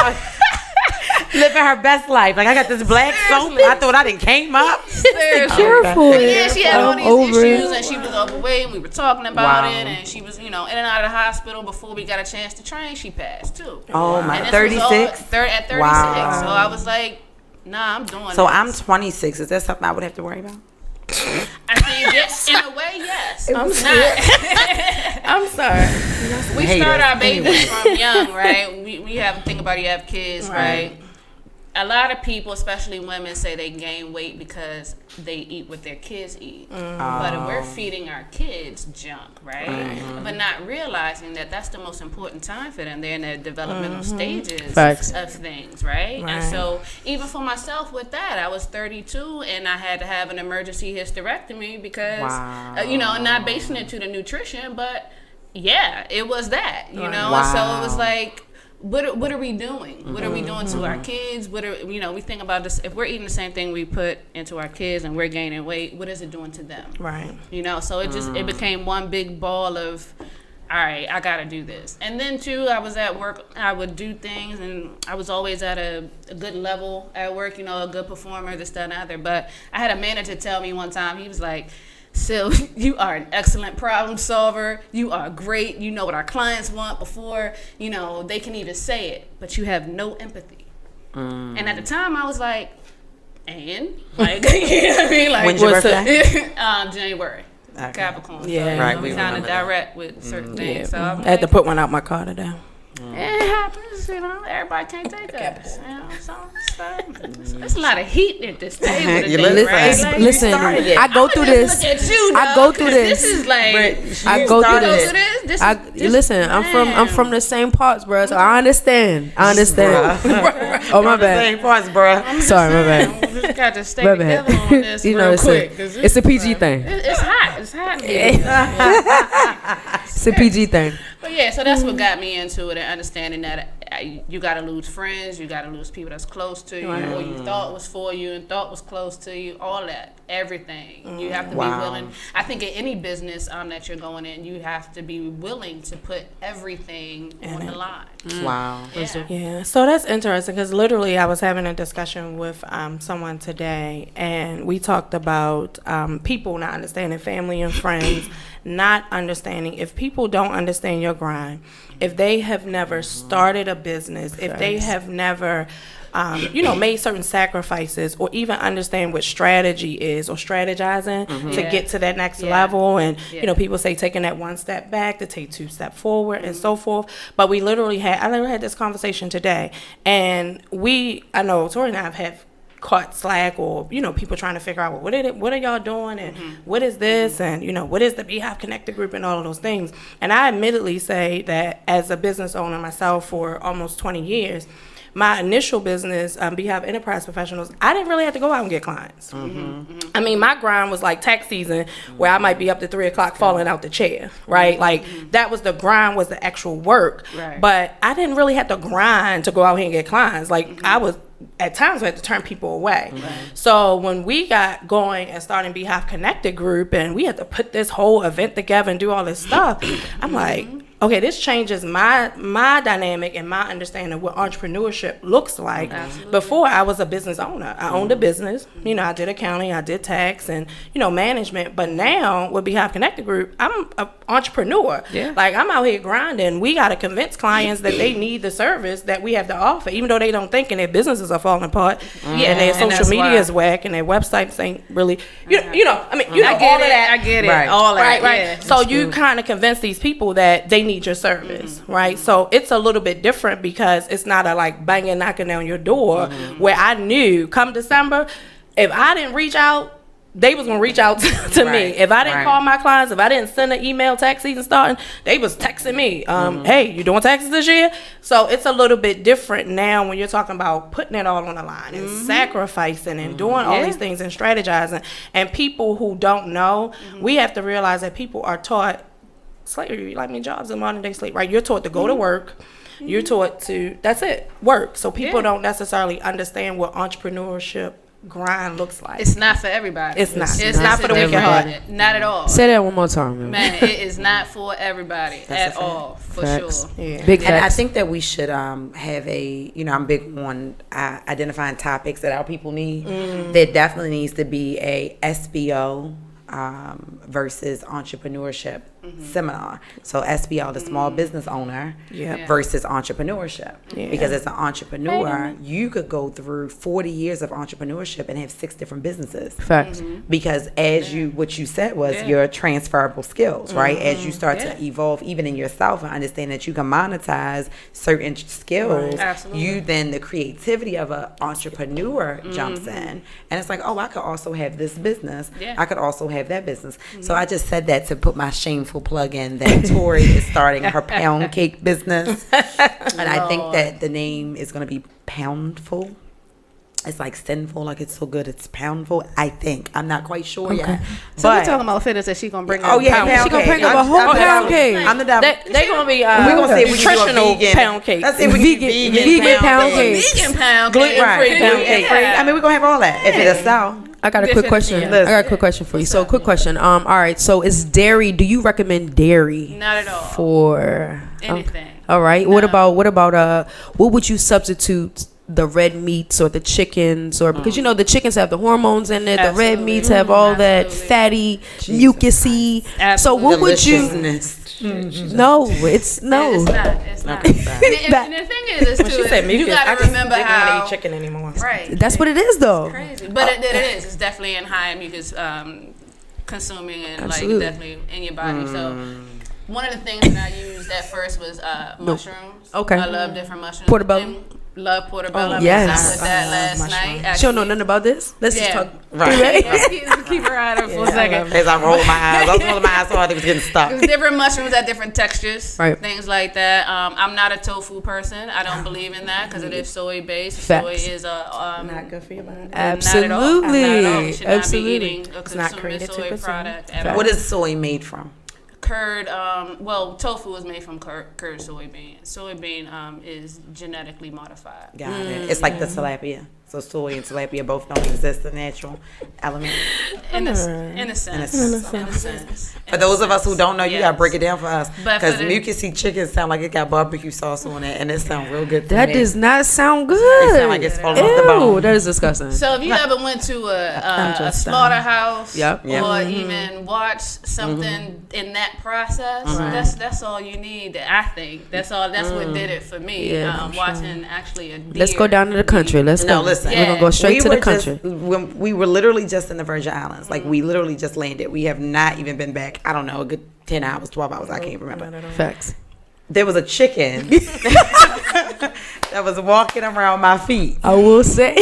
Living her best life. Like, I got this black soap. I thought I didn't came up. Careful. Yeah, she had all these issues, and she was overweight. We were talking about it, and she was, you know, in and out of the hospital. Before we got a chance to train, she passed too. Oh my, And this 36? was all at 36. Wow. So I was like, nah, I'm doing So this. I'm 26. Is that something I would have to worry about? I think yes, in a way, yes. I'm sorry. We start our babies from young, right? We have to think about you have kids, right? A lot of people, especially women, say they gain weight because they eat what their kids eat. But we're feeding our kids junk, right? But not realizing that that's the most important time for them. They're in their developmental stages of things, right? And so even for myself with that, I was 32 and I had to have an emergency hysterectomy because, you know, not basing it to the nutrition, but yeah, it was that, you know? And so it was like, what are we doing? What are we doing to our kids? We think about this. If we're eating the same thing we put into our kids and we're gaining weight, what is it doing to them? Right. You know, so it became one big ball of, all right, I got to do this. And then too, I was at work, I would do things, and I was always at a good level at work, you know, a good performer, this, that, and other. But I had a manager tell me one time, he was like, "Sil, you are an excellent problem solver. You are great. You know what our clients want before, you know, they can even say it, but you have no empathy." And at the time I was like, you know what I mean? Like, when's your birthday? January. Okay. Capricorn. Yeah. So, Right, we kind of remember that. direct with certain things. So I'm I had to put one out my car today. it happens, you know. Everybody can't take us. You know, so there's a lot of heat at this table today, right? Like, Listen, I go through this. Look at you, I go through this. This is like I go through this. this. This Listen, I'm from the same parts, bro. So I understand. Oh my bad. Same parts, bruh. Sorry, my bad. We just got to stay My together bad. on this You know, real quick. it's a PG thing. It's hot. It's hot. It's a PG thing. But yeah, so that's what got me into it, and understanding that you got to lose friends, you got to lose people that's close to you, or you thought was for you and thought was close to you, all that. everything. You have to be willing. I think in any business that you're going in, you have to be willing to put everything on the line. Wow. Yeah, so that's interesting because literally I was having a discussion with someone today, and we talked about people not understanding, family and friends not understanding. If people don't understand your grind, if they have never started a business, if they have never made certain sacrifices, or even understand what strategy is or strategizing to get to that next level. And, people say taking that one step back to take 2 steps forward and so forth. But I literally had this conversation today, and I know Tori and I have caught slack, or people trying to figure out, well, what are y'all doing, and what is this, and what is the Beehive Connected Group, and all of those things. And I admittedly say that as a business owner myself for almost 20 years, my initial business, Beehive Enterprise Professionals, I didn't really have to go out and get clients. I mean, my grind was like tax season, where I might be up to 3 o'clock falling out the chair, right? Like, that was the grind, was the actual work. Right. But I didn't really have to grind to go out here and get clients. Like, I was, at times, I had to turn people away. So when we got going and starting Beehive Connected Group, and we had to put this whole event together and do all this stuff, I'm like, okay, this changes my dynamic and my understanding of what entrepreneurship looks like. Absolutely. Before, I was a business owner. I owned a business. I did accounting, I did tax, and management. But now with Beehive Connected Group, I'm an entrepreneur. Yeah. Like, I'm out here grinding. We got to convince clients that they need the service that we have to offer, even though they don't think, and their businesses are falling apart, and their social media is whack, and their websites ain't really, all of that. I get it. Right. All that. Right. Yeah. So you kind of convince these people that they need your service, right? So it's a little bit different, because it's not a like banging, knocking down your door, where I knew come December, if I didn't reach out, they was gonna reach out to me. If I didn't call my clients, if I didn't send an email, tax season starting, they was texting me, hey, you doing taxes this year? So it's a little bit different now when you're talking about putting it all on the line and sacrificing and doing all these things and strategizing. And people who don't know, we have to realize that people are taught slavery, jobs in modern day slavery, right? You're taught to go to work. You're taught to, that's it, work. So people don't necessarily understand what entrepreneurship grind looks like. It's not for everybody. It's not for the weak at heart. Not at all. Say that one more time, Man, it is not for everybody at all, for Facts. sure. Yeah. Big And I facts. think that we should have I'm big on identifying topics that our people need. There definitely needs to be a SBO versus entrepreneurship seminar. So SBO, the small business owner, versus entrepreneurship. Because as an entrepreneur, you could go through 40 years of entrepreneurship and have 6 different businesses. Facts. Because what you said was your transferable skills, right? As you start to evolve even in yourself and understand that you can monetize certain skills, you then the creativity of an entrepreneur jumps in. And it's like, oh, I could also have this business. I could also have that business. So I just said that to put my shameful plug in that Tori is starting her pound cake business. And I think that the name is going to be Poundful. It's like sinful, like it's so good, it's poundful. I think I'm not quite sure yet. So we're talking about fitness that she's gonna bring. Pound She gonna bring up a whole pound cake. I'm the devil. They gonna be we're gonna say we nutritional can do a vegan pound cake. Let's say we can do vegan pound cake. Vegan pound cake. Gluten-free pound cake. I mean, we're gonna have all that if it's so. I got a quick question. I got a quick question for you. So, quick question. All right. So, is dairy? Do you recommend dairy? Not at all. For anything. All right. No. What about what would you substitute the red meats or the chickens, or because the chickens have the hormones in it, the red meats have all that fatty, mucusy. So what would you? No, it's no. It's not. And the thing is, too, you got to remember how. I don't eat chicken anymore. Right. That's what it is, though. It's crazy, but it is. It's definitely in high mucus consuming and Absolutely. like definitely in your body. So. One of the things that I used at first was mushrooms. Okay. I love different mushrooms. Portobello. Love portobello. Yes. I with that last night. She don't know nothing about this. Let's just talk. Right. Keep her out of it for a second. As I roll my eyes, I was rolling my eyes so hard it was getting stuck. There's different mushrooms at different textures, right. Things like that. I'm not a tofu person. I don't believe in that because it is soy based. Soy is not good for your body. Absolutely. Not at all. You should not be Absolutely. eating or consuming soy product at all. What is soy made from? Curd, tofu is made from curd soybean. Soybean is genetically modified. Got it. It's like the tilapia. So soy and tilapia both don't exist, the natural element. In a sense. For those of us who don't know, you gotta break it down for us. But Because for the- mucusy chicken sound like it got barbecue sauce on it, and it sounds real good to That me. does not sound good. It sound like it's falling off the Ew, bone. that is disgusting. So if you ever went to a slaughterhouse Yep. or even watched something in that process, that's all you need. I think that's all. That's what did it for me. Yeah, watching actually a deer. Let's go down to the country. Let's go. No, listen. We're gonna go straight to the were country. When we were literally just in the Virgin Islands. Like, we literally just landed. We have not even been back, I don't know, a good 10 hours, 12 hours. I can't remember. Facts. There was a chicken that was walking around my feet. I will say.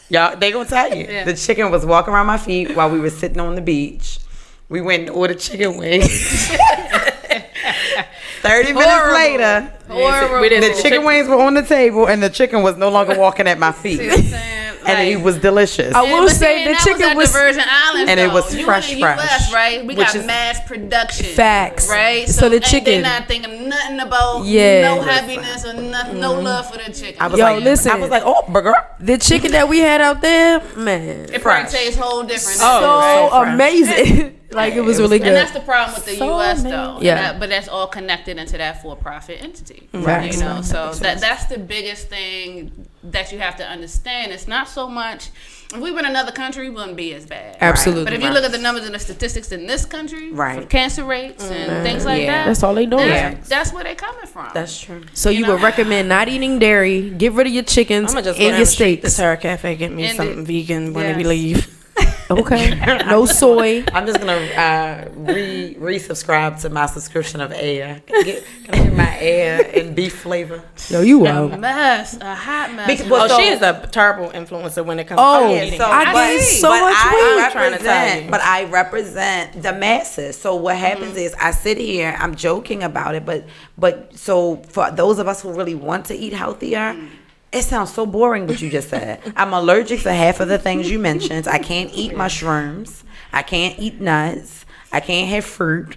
Y'all, they gonna tell you. Yeah. The chicken was walking around my feet while we were sitting on the beach. We went and ordered chicken wings. 30 minutes later, the chicken wings were on the table and the chicken was no longer walking at my feet. See what I'm saying? And it was delicious. I will say the that chicken was was at the Virgin Islands, and it though. was You fresh, in the US, fresh. right? We Which got is- mass production. Facts. Right? So the ain't chicken- they not thinking nothing about no happiness or nothing, no love for the chicken. I was Yo, like, listen. I was like, oh, burger. the chicken that we had out there, man, it fresh. probably tastes whole different. so fresh. amazing. Like it was really And good. that's the problem with the U.S. though. Yeah. But that's all connected into that for-profit entity. Right. You know, so that's the biggest thing that you have to understand. It's not so much. If we were in another country, we wouldn't be as bad. Absolutely. But if you look at the numbers and the statistics in this country, Right. for cancer rates and things like that, That's all they doing. That's where they're coming from. That's true. So you would recommend not eating dairy, get rid of your chickens I'm gonna just and your the steaks. Terra Cafe, get me And something vegan when we yes. leave. Okay. No soy. I'm just gonna resubscribe to my subscription of air. Can I get my air and beef flavor? Yo, you a out. mess, a hot mess. Because- well, Oh, so- she is a terrible influencer when it comes Oh, to yeah, eating. So, I gained so much weight. I trying to tell you. but I represent the masses. So what happens is I sit here, I'm joking about it, but so for those of us who really want to eat healthier, it sounds so boring what you just said. I'm allergic to half of the things you mentioned. I can't eat mushrooms. I can't eat nuts. I can't have fruit.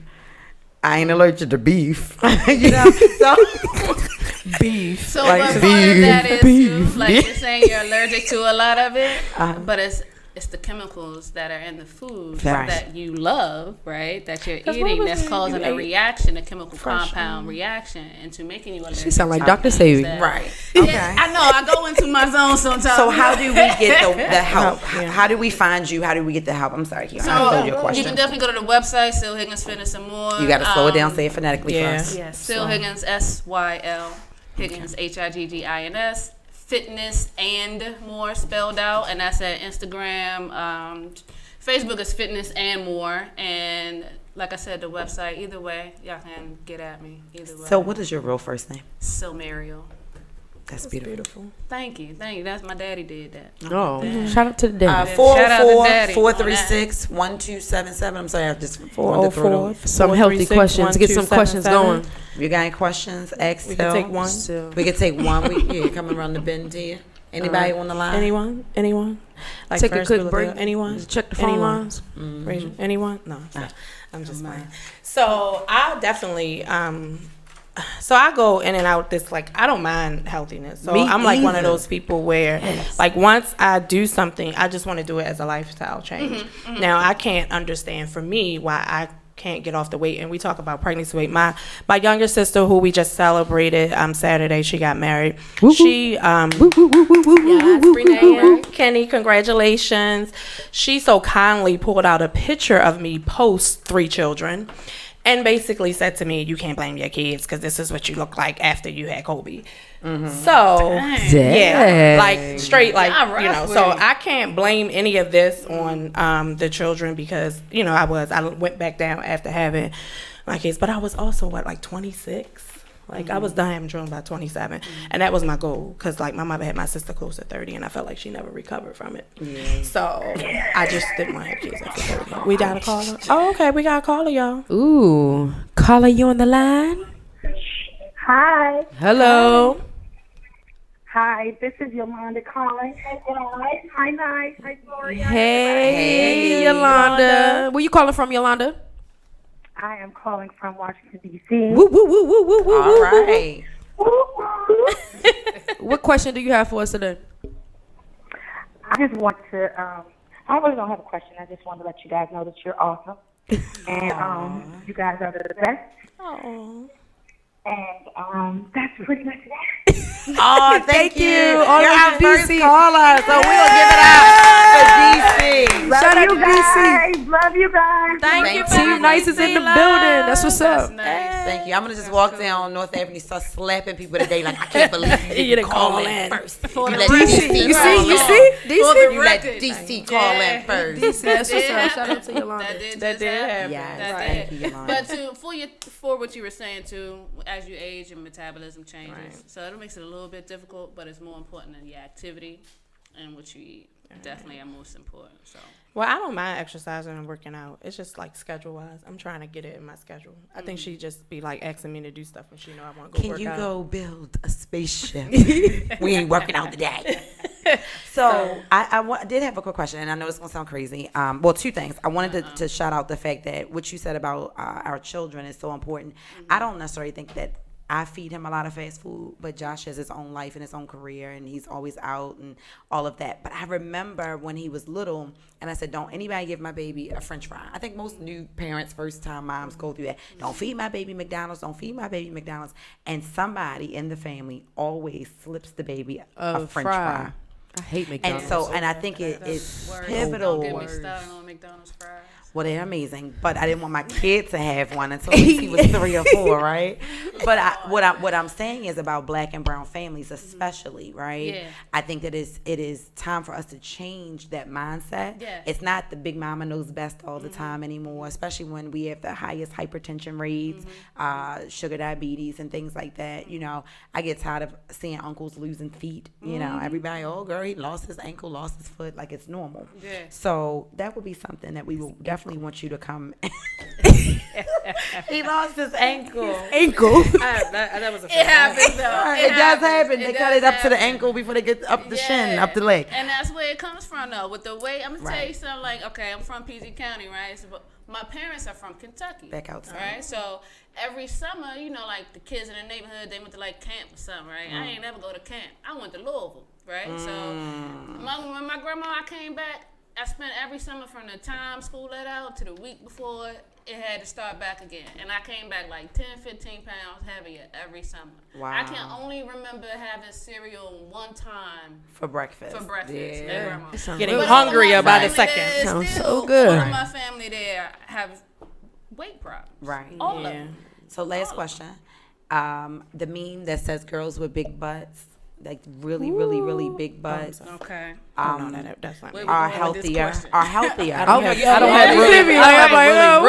I ain't allergic to beef. You know, so beef. So Like what part of beef, that is beef. too, like you're saying you're allergic to a lot of it, but it's the chemicals that are in the food Right. that you love, right? That you're what eating was that's it? causing You a ate reaction, a chemical compound reaction into making you allergic. She sound like to Dr. things Savy. that- right. Yeah, I know. I go into my zone sometimes. So how do we get the help? How do we find you? How do we get the help? I'm sorry, Keon. I So told you a you question. can definitely go to the website, Syl Higgins Fitness and More. You got to slow it down. Say it phonetically yeah. first. Yes, Syl Higgins, SYL Higgins, HIGGINS. Fitness and More spelled out, and that's at Instagram. Facebook is Fitness and More, and like I said, the website. Either way, y'all can get at me. Either way. So what is your real first name? Syl Mariel. That's beautiful. Thank you. That's my daddy did that. Oh, shout out to the daddy. Shout out to Daddy 436-1277. I'm sorry, I just wanted to throw 404. those. Some healthy questions. Get some questions going. You got any questions? Ask We can Syl. take one. We can take one. You're coming around the bend here. Anybody on the line? Anyone? Like Take a first quick bill of break. bill. Anyone? Check the phone Anyone? lines. Raise your- Anyone? No, I'm just playing. So I definitely, so I go in and out this, like, I don't mind healthiness. So Me I'm like one of either. those people where, like, once I do something, I just want to do it as a lifestyle change. Now, I can't understand for me why I can't get off the weight. And we talk about pregnancy weight. My younger sister, who we just celebrated Saturday, she got married. She yes, Renee, Kenny, congratulations. She so kindly pulled out a picture of me post 3 children and basically said to me, you can't blame your kids because this is what you look like after you had Kobe. So yeah, like straight, like, Y'all rough you know, with so it. I can't blame any of this on the children because, you know, I went back down after having my kids, but I was also like 26. Like I was done having children by 27, and that was my goal because, like, my mother had my sister close to 30, and I felt like she never recovered from it. So I just didn't want to have kids after 30. We got a caller. Oh, okay, we got a caller, y'all. Ooh, caller, you on the line? Hi. Hello. Hi, this is Yolanda calling. Hi, guys. Hi, Nice. Hi, Gloria. Hey, Yolanda. Where you calling from, Yolanda? I am calling from Washington, D.C. Woo, woo, woo, woo, woo, woo, All woo, right. What question do you have for us today? just want to, I really don't have a question. I just want to let you guys know that you're awesome. And you guys are the best. Oh. And that's pretty much that. Oh, thank you. All You're of our first DC. caller, so we're going to give it up for DC. Love Shout out you to guys. DC. Love you guys. Thank you, Team Nice is in the building. That's what's up. Nice. Thank you. I'm going to just walk down North Avenue, start slapping people today. Like, I can't believe you didn't call in first. You let DC You call see? in. DC? You let DC call in first. DC, that's what's up. Shout out to Yolanda. That did happen. Yes, That thank did. you, Yolanda. But for what you were saying too, as you age and metabolism changes, so it makes it a little bit difficult, but it's more important than your activity and what you eat. Definitely are most important. So. Well, I don't mind exercising and working out. It's just like schedule wise. I'm trying to get it in my schedule. I think she just be like asking me to do stuff when she know I want to go work out. Can you go build a spaceship? We ain't working out today. So I did have a quick question, and I know it's gonna sound crazy. Well, two things. I wanted to shout out the fact that what you said about our children is so important. I don't necessarily think that I feed him a lot of fast food, but Josh has his own life and his own career, and he's always out and all of that. But I remember when he was little, and I said, don't anybody give my baby a French fry. I think most new parents, first-time moms go through that. Don't feed my baby McDonald's. Don't feed my baby McDonald's. And somebody in the family always slips the baby a French fry. I hate McDonald's. And I think it is Don't pivotal. get me started on McDonald's fries. Well, they're amazing, but I didn't want my kid to have one until he was 3 or 4, right? But what I'm saying is about Black and brown families, especially, right? Yeah. I think that it is time for us to change that mindset. Yeah. It's not the big mama knows best all the time anymore, especially when we have the highest hypertension rates, sugar diabetes, and things like that. You know, I get tired of seeing uncles losing feet. You know, everybody, oh girl, he lost his ankle, lost his foot, like it's normal. Yeah. So that would be something that we will definitely want you to come. He lost his ankle. That was a It happens though. It does happen. They It cut does it up to the happen. ankle before they get up the shin, Yeah. up the leg. And that's where it comes from though. With the way I'm gonna tell you Right. something like, okay, I'm from PG County, right? So, but my parents are from Kentucky. Back outside. Right? So every summer, you know, like the kids in the neighborhood, they went to like camp or something, right? I ain't never go to camp. I went to Louisville, right? So when my grandma I came back, I spent every summer from the time school let out to the week before it had to start back again. And I came back like 10, 15 pounds heavier every summer. Wow. I can only remember having cereal one time For breakfast. at Yeah. grandma. Getting But hungrier all my by the family second. there Sounds still- so good. All of my family there have weight problems. Right. All of them. So last question. The meme that says girls with big butts, like really, really, really big butts, Okay. That's not me. Where we are going with this healthier. question? Are healthier. I don't have you really, see me, like, I'm like, oh,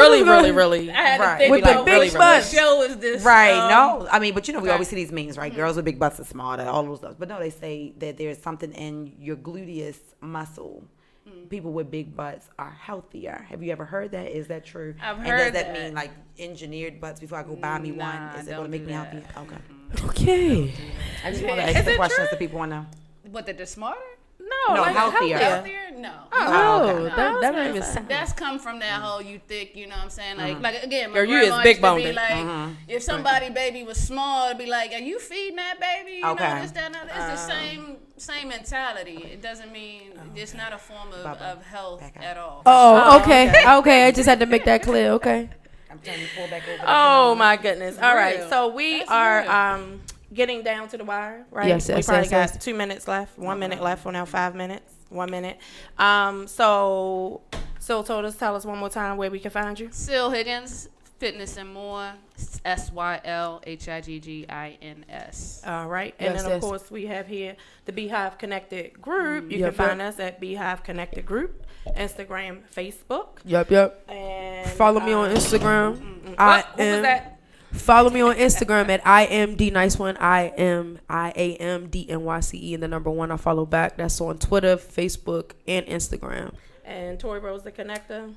really. I had to Right. think With the about big what butts. show is this. Right, no. I mean, but you know, we okay. always see these memes, right? Girls with big butts are smarter, all those stuff. But no, they say that there's something in your gluteus muscle. People with big butts are healthier. Have you ever heard that? Is that true? I've and heard does that that. mean like engineered butts before I go buy me Nah, one? Is it going to don't make do me that. healthier? Okay. Okay. I just want to Is ask the it questions true? that people want to know. But that they're smarter? No, healthier. Healthier? No. Oh, okay. that don't even sound. That's come from that whole you thick, you know what I'm saying? Like again, my Girl, you is grandma big used to be boned. like, if somebody baby was small, it'd be like, are you feeding that baby? You Okay. know, this, that, and that. It's the same mentality. It doesn't mean it's not a form of health Back up. at all. Oh, okay. Okay, I just had to make that clear. Okay. I'm turning the floor back over. Oh my goodness. All right. real. So we That's are getting down to the wire, right? Yes, we yes, probably yes, got yes. 2 minutes left. 1 minute left on our 5 minutes. 1 minute. So told us, tell us one more time where we can find you. Syl Higgins, Fitness and More, SYLHIGGINS. All right. And Yes, then, of yes. course, we have here the Beehive Connected Group. You Yep, can find yep. us at Beehive Connected Group, Instagram, Facebook. Yep. And Follow me on Instagram. Who was that? Follow me on Instagram at IMDNice1. IMDNYCE and the number 1. I follow back. That's on Twitter, Facebook, and Instagram. And Tori Rose the Connector.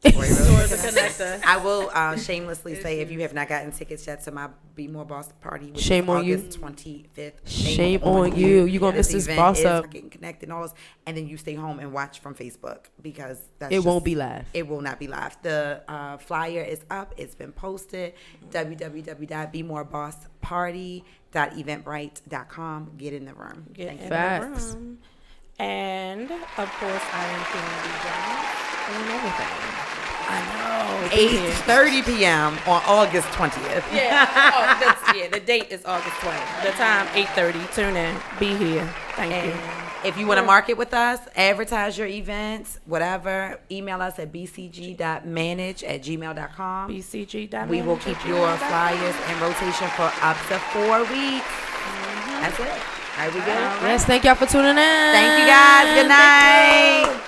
Tori Tori Rose. the Connector. I will shamelessly say, if you have not gotten tickets yet to my Be More Boss party, which Shame is on you. August 25th. Shame on you. You gonna miss this event boss is up. Getting connected and all this, and then you stay home and watch from Facebook because that's It won't be live. It will not be live. The flyer is up. It's been posted. www.bemorebossparty.eventbrite.com. Get in the room. Get in the Facts. room. And, of course, I am Kennedy Jones on everything. I know. 8:30 p.m. on August 20th. The date is August 20th. The time, 8:30. Tune in. Be here. Thank you. If you want to market with us, advertise your events, whatever, email us at bcg.manage@gmail.com. bcg.manage. We will keep your flyers in rotation for up to 4 weeks. That's it. All right, we good? Yes, thank y'all for tuning in. Thank you guys. Good night.